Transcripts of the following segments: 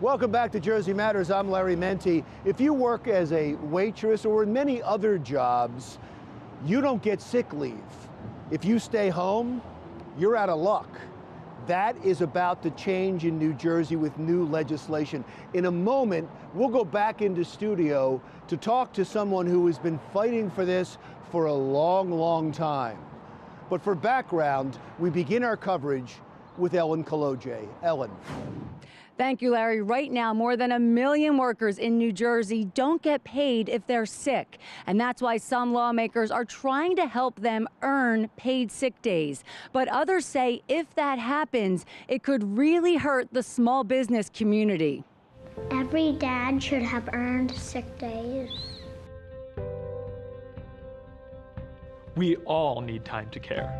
Welcome back to Jersey Matters. I'm Larry Menti. If you work as a waitress or in many other jobs, you don't get sick leave. If you stay home, you're out of luck. That is about to change in New Jersey with new legislation. In a moment, we'll go back into studio to talk to someone who has been fighting for this for a long, long time. But for background, we begin our coverage with Ellen Kolodziej. Ellen. Thank you, Larry. Right now, more than 1 million workers in New Jersey don't get paid if they're sick. And that's why some lawmakers are trying to help them earn paid sick days. But others say if that happens, it could really hurt the small business community. Every dad should have earned sick days. We all need time to care.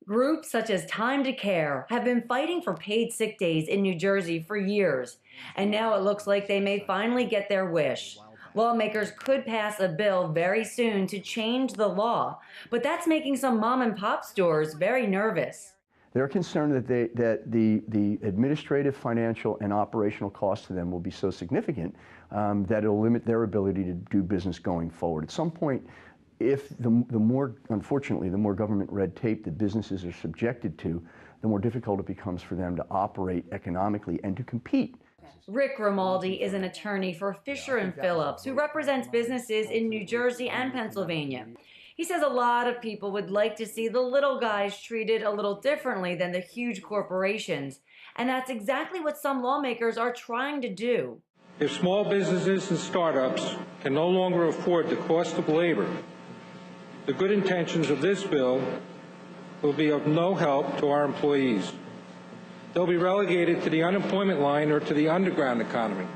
Groups such as Time to Care have been fighting for paid sick days in New Jersey for years, and now it looks like they may finally get their wish. Lawmakers could pass a bill very soon to change the law, but that's making some mom and pop stores very nervous. They're concerned that the administrative, financial, and operational costs to them will be so significant that it'll limit their ability to do business going forward. At some point, if unfortunately, the more government red tape that businesses are subjected to, the more difficult it becomes for them to operate economically and to compete. Rick Grimaldi is an attorney for Fisher & Phillips who represents businesses in New Jersey and Pennsylvania. He says a lot of people would like to see the little guys treated a little differently than the huge corporations, and that's exactly what some lawmakers are trying to do. If small businesses and startups can no longer afford the cost of labor, the good intentions of this bill will be of no help to our employees. They'll be relegated to the unemployment line or to the underground economy.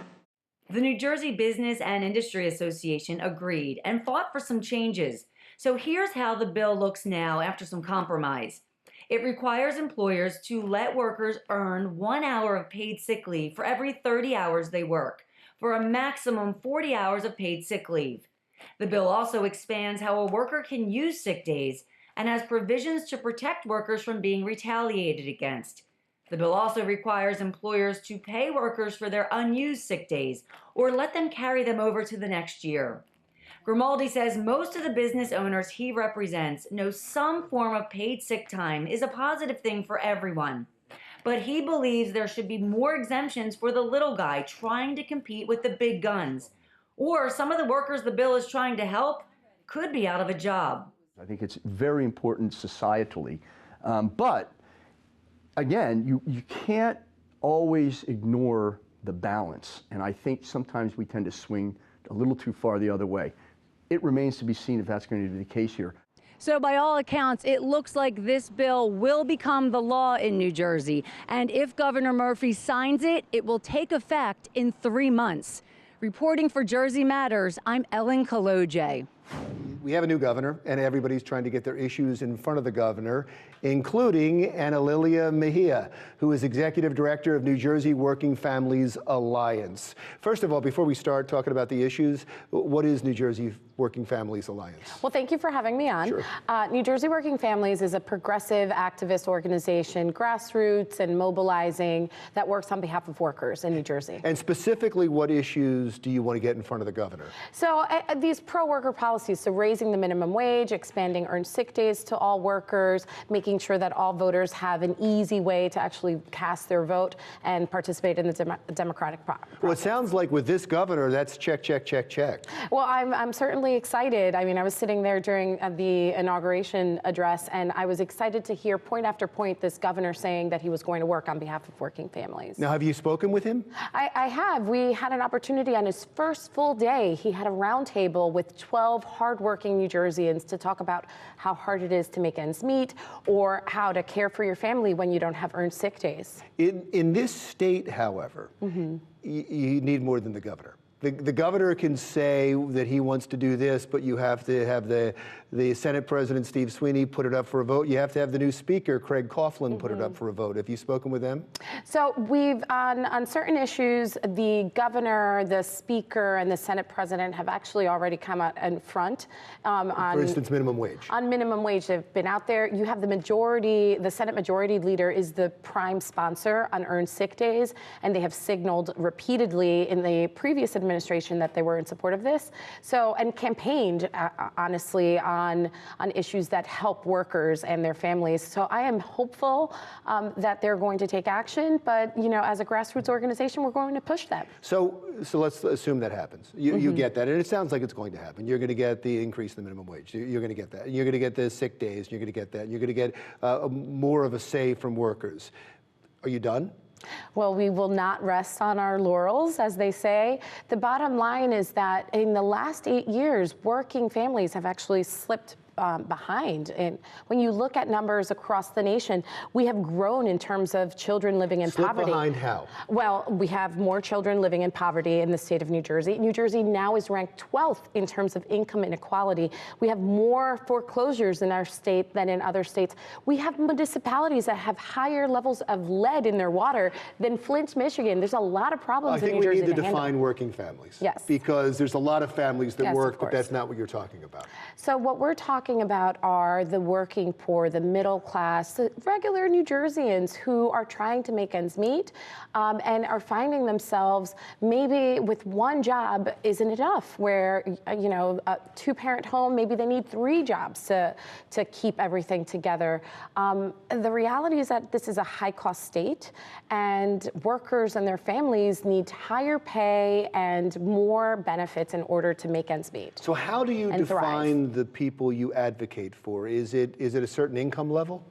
The New Jersey Business and Industry Association agreed and fought for some changes. So here's how the bill looks now after some compromise. It requires employers to let workers earn 1 hour of paid sick leave for every 30 hours they work, for a maximum 40 hours of paid sick leave. The bill also expands how a worker can use sick days and has provisions to protect workers from being retaliated against. The bill also requires employers to pay workers for their unused sick days or let them carry them over to the next year. Grimaldi says most of the business owners he represents know some form of paid sick time is a positive thing for everyone. But he believes there should be more exemptions for the little guy trying to compete with the big guns. Or some of the workers the bill is trying to help could be out of a job. I think it's very important societally. But again, you can't always ignore the balance. And I think sometimes we tend to swing a little too far the other way. It remains to be seen if that's going to be the case here. So by all accounts, it looks like this bill will become the law in New Jersey. And if Governor Murphy signs it, it will take effect in 3 months. Reporting for Jersey Matters, I'm Ellen Kolodziej. We have a new governor, and everybody's trying to get their issues in front of the governor, including Analilia Meja, who is Executive Director of New Jersey Working Families Alliance. First of all, before we start talking about the issues, what is New Jersey Working Families Alliance? Well, thank you for having me on. Sure. New Jersey Working Families is a progressive activist organization, grassroots and mobilizing, that works on behalf of workers in New Jersey. And specifically, what issues do you want to get in front of the governor? So these pro-worker policies, so raising the minimum wage, expanding earned sick days to all workers, making sure that all voters have an easy way to actually cast their vote and participate in the democratic process. Well, it sounds like with this governor, that's check, check, check, check. Well, I'm certainly excited. I mean, I was sitting there during the inauguration address, and I was excited to hear point after point this governor saying that he was going to work on behalf of working families. Now, have you spoken with him? I have. We had an opportunity on his first full day. He had a roundtable with 12 hardworking New Jerseyans to talk about how hard it is to make ends meet or how to care for your family when you don't have earned sick days. In this state, however, you need more than the governor. The governor can say that he wants to do this, but you have to have the Senate President Steve Sweeney put it up for a vote. You have to have the new Speaker Craig Coughlin put it up for a vote. Have you spoken with them? So we've on certain issues, the governor, the Speaker, and the Senate President have actually already come out in front. For instance, minimum wage. On minimum wage, they've been out there. You have the majority, the Senate Majority Leader is the prime sponsor on earned sick days, and they have signaled repeatedly in the previous administration that they were in support of this. So, and campaigned, honestly, on issues that help workers and their families. So I am hopeful that they're going to take action, but, you know, as a grassroots organization, we're going to push them. So let's assume that happens. You get that, and it sounds like it's going to happen. You're going to get the increase in the minimum wage. You're going to get that. You're going to get the sick days. You're going to get that. You're going to get more of a say from workers. Are you done? Well, we will not rest on our laurels, as they say. The bottom line is that in the last 8 years, working families have actually slipped behind. And when you look at numbers across the nation, we have grown in terms of children living in poverty. Behind how? Well, we have more children living in poverty in the state of New Jersey. New Jersey now is ranked 12th in terms of income inequality. We have more foreclosures in our state than in other states. We have municipalities that have higher levels of lead in their water than Flint, Michigan. There's a lot of problems in New Jersey. I think we need to handle. define working families. Yes. Because there's a lot of families that Yes, work, but that's not what you're talking about. So what we're talking about are the working poor, the middle class, the regular New Jerseyans who are trying to make ends meet and are finding themselves maybe with one job isn't enough, where, you know, a two-parent home, maybe they need 3 jobs to keep everything together. The reality is that this is a high-cost state, and workers and their families need higher pay and more benefits in order to make ends meet. So how do you define the people you advocate for? Is it a certain income level?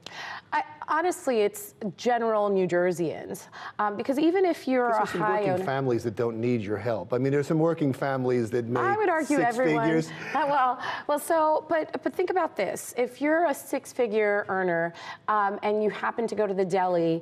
Honestly, it's general New Jerseyans, because even if you're a some high working families that don't need your help. I mean, there's some working families that make I would argue 6 everyone. figures. But think about this: if you're a 6-figure earner and you happen to go to the deli,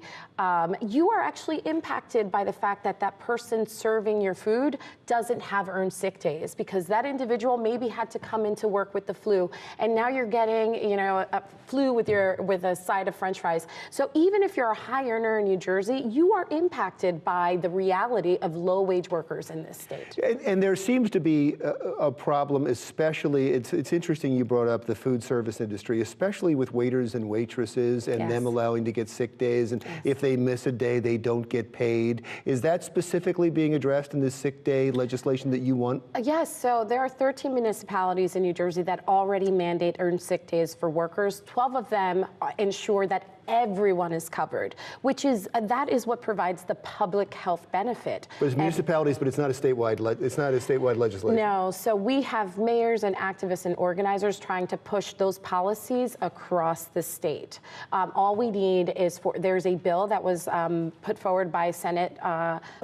you are actually impacted by the fact that that person serving your food doesn't have earned sick days, because that individual maybe had to come into work with the flu, and now you're getting, you know, a flu with a side of French fries. So even if you're a high earner in New Jersey, you are impacted by the reality of low-wage workers in this state. And there seems to be a problem, especially, it's interesting you brought up the food service industry, especially with waiters and waitresses and them allowing to get sick days, and if they miss a day, they don't get paid. Is that specifically being addressed in this sick day legislation that you want? Yes, so there are 13 municipalities in New Jersey that already mandate earned sick days for workers. 12 of them ensure that everyone is covered, which is that is what provides the public health benefit. But it's municipalities, but it's not a statewide legislation. No, so we have mayors and activists and organizers trying to push those policies across the state. All we need is there's a bill that was put forward by Senate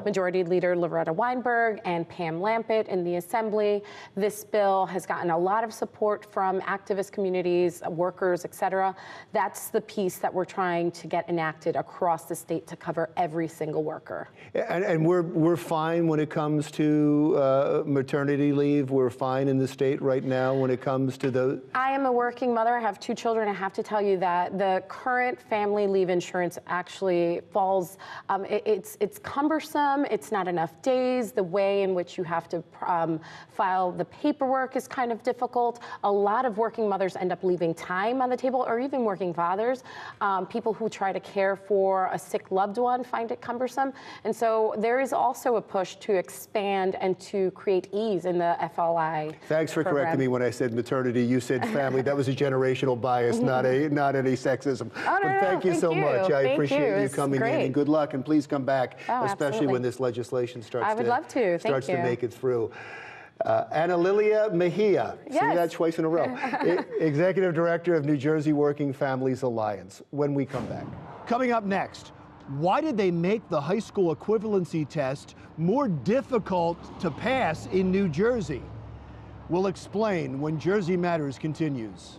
Majority Leader Loretta Weinberg and Pam Lampett in the Assembly. This bill has gotten a lot of support from activist communities, workers, et cetera. That's the piece that we're trying to get enacted across the state to cover every single worker. And we're fine when it comes to maternity leave. We're fine in the state right now when it comes to the... I am a working mother. I have 2 children. I have to tell you that the current family leave insurance actually falls, it's cumbersome. It's not enough days. The way in which you have to file the paperwork is kind of difficult. A lot of working mothers end up leaving time on the table, or even working fathers. People who try to care for a sick loved one find it cumbersome. And so there is also a push to expand and to create ease in the FLI. Thanks for correcting me when I said maternity. You said family. That was a generational bias, not any sexism. Oh, but thank you so much. I appreciate you coming in, and good luck, and please come back, especially when this legislation starts to make it through. Analilia Meja, see that twice in a row, Executive Director of New Jersey Working Families Alliance, when we come back. Coming up next, why did they make the high school equivalency test more difficult to pass in New Jersey? We'll explain when Jersey Matters continues.